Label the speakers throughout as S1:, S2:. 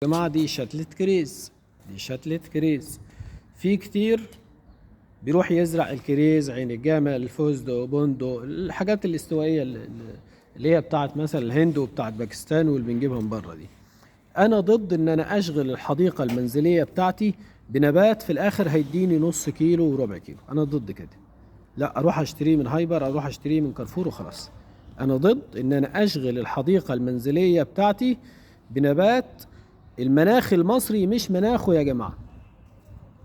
S1: يا جماعة دي شتلة كريز، دي شتلة كريز. في كتير بيروح يزرع الكريز، عين الجمل، الفستق، بندق، الحاجات الاستوائية اللي هي بتاعت مثلا الهند وبتاعت باكستان واللي بنجيبها من بره دي. أنا ضد إن أنا أشغل الحديقة المنزلية بتاعتي بنبات في الآخر هيديني نص كيلو وربع كيلو. أنا ضد كده. لا، أروح أشتريه من هايبر، أروح أشتريه من كارفور وخلاص. أنا ضد إن أنا أشغل الحديقة المنزلية بتاعتي بنبات. المناخ المصري مش مناخه يا جماعة،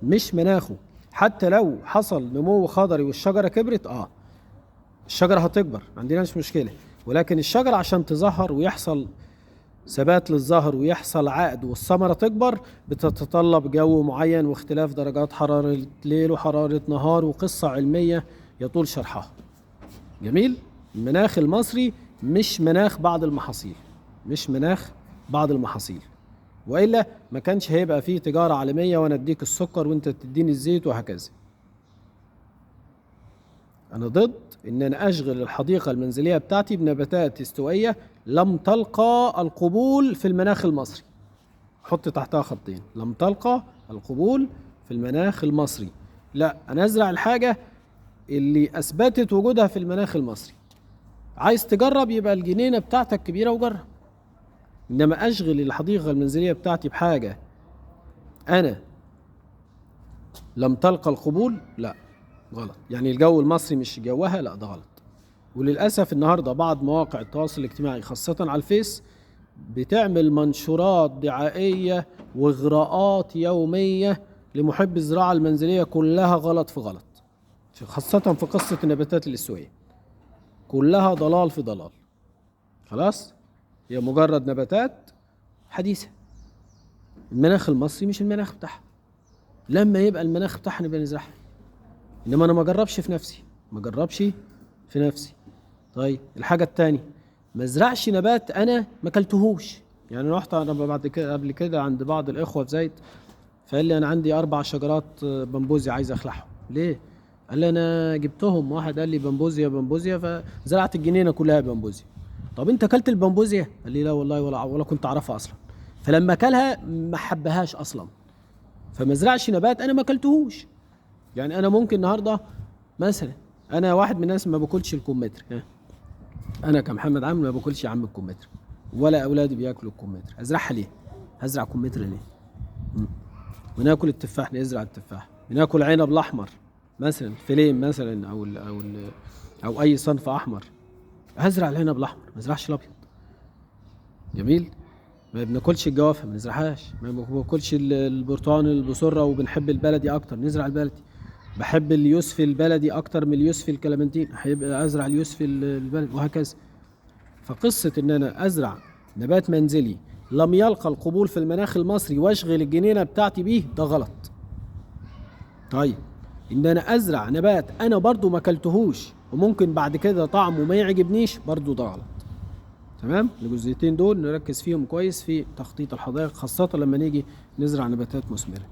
S1: مش مناخه. حتى لو حصل نمو خضري والشجرة كبرت، الشجرة هتكبر، ما عندناش مشكلة. ولكن الشجرة عشان تزهر ويحصل ثبات للزهر ويحصل عقد والثمرة تكبر بتتطلب جو معين واختلاف درجات حرارة ليل وحرارة نهار وقصة علمية يطول شرحها. جميل. المناخ المصري مش مناخ بعض المحاصيل، مش مناخ بعض المحاصيل، وإلا ما كانش هيبقى فيه تجارة عالمية وأنا أديك السكر وأنت تديني الزيت وهكذا. أنا ضد إن أنا أشغل الحديقة المنزلية بتاعتي بنباتات استوائية لم تلقى القبول في المناخ المصري. حط تحتها خطين، لم تلقى القبول في المناخ المصري. لا، أنا أزرع الحاجة اللي أثبتت وجودها في المناخ المصري. عايز تجرب يبقى الجنينة بتاعتك كبيرة وجرب. إنما أشغل الحديقة المنزلية بتاعتي بحاجة أنا لم تلقى القبول، لا، غلط. يعني الجو المصري مش جوها، لا ده غلط. وللأسف النهاردة بعض مواقع التواصل الاجتماعي خاصة على الفيس بتعمل منشورات دعائية وإغراءات يومية لمحب الزراعة المنزلية، كلها غلط في غلط، خاصة في قصة النباتات الاستوائية، كلها ضلال في ضلال. خلاص، هي مجرد نباتات حديثة. المناخ المصري مش المناخ بتاعها. لما يبقى المناخ بتاعها نبقى نزرعها، انما انا ما اجربش في نفسي، ما اجربش في نفسي. طيب الحاجة التانية، ما ازرعش نبات انا ما اكلتهوش. يعني رحت انا بعد كده قبل كده عند بعض الاخوة في زايد، فقال لي انا عندي 4 شجرات بمبوزيا عايز اخلعهم. ليه؟ قال لي انا جبتهم، واحد قال لي بمبوزيا بمبوزيا فزرعت الجنينة كلها بمبوزيا. طب انت اكلت البمبوزيا؟ قال لي لا والله، ولا كنت اعرفها اصلا. فلما اكلها ما حبهاش اصلا. فما ازرعش نبات انا ما اكلتهوش. يعني انا ممكن النهارده مثلا، انا واحد من الناس ما باكلش الكمثرى، انا كمحمد عامل ما باكلش يا عم الكمثرى، ولا اولادي بياكلوا الكمثرى. ازرعها ليه؟ هزرع كمثرى ليه؟ وناكل التفاح، نزرع التفاح. بناكل عنب الاحمر مثلا، الفليم مثلا، او اي صنف احمر. هزرع العنب الاحمر، ما ازرعش الابيض. جميل. ما بناكلش الجوافه، ما نزرعهاش. ما بناكلش البرتقال البصره وبنحب البلدي اكتر، نزرع البلدي. بحب اليوسفي البلدي اكتر من اليوسفي الكلامنتين، هيبقى ازرع اليوسفي البلدي وهكذا. فقصه ان انا ازرع نبات منزلي لم يلقى القبول في المناخ المصري واشغل الجنينه بتاعتي بيه، ده غلط. طيب ان انا ازرع نبات انا برضو ما اكلتهوش وممكن بعد كده طعمه ما يعجبنيش، برضو ده غلط. تمام. الجزئيتين دول نركز فيهم كويس في تخطيط الحدائق، خاصه لما نيجي نزرع نباتات مثمره.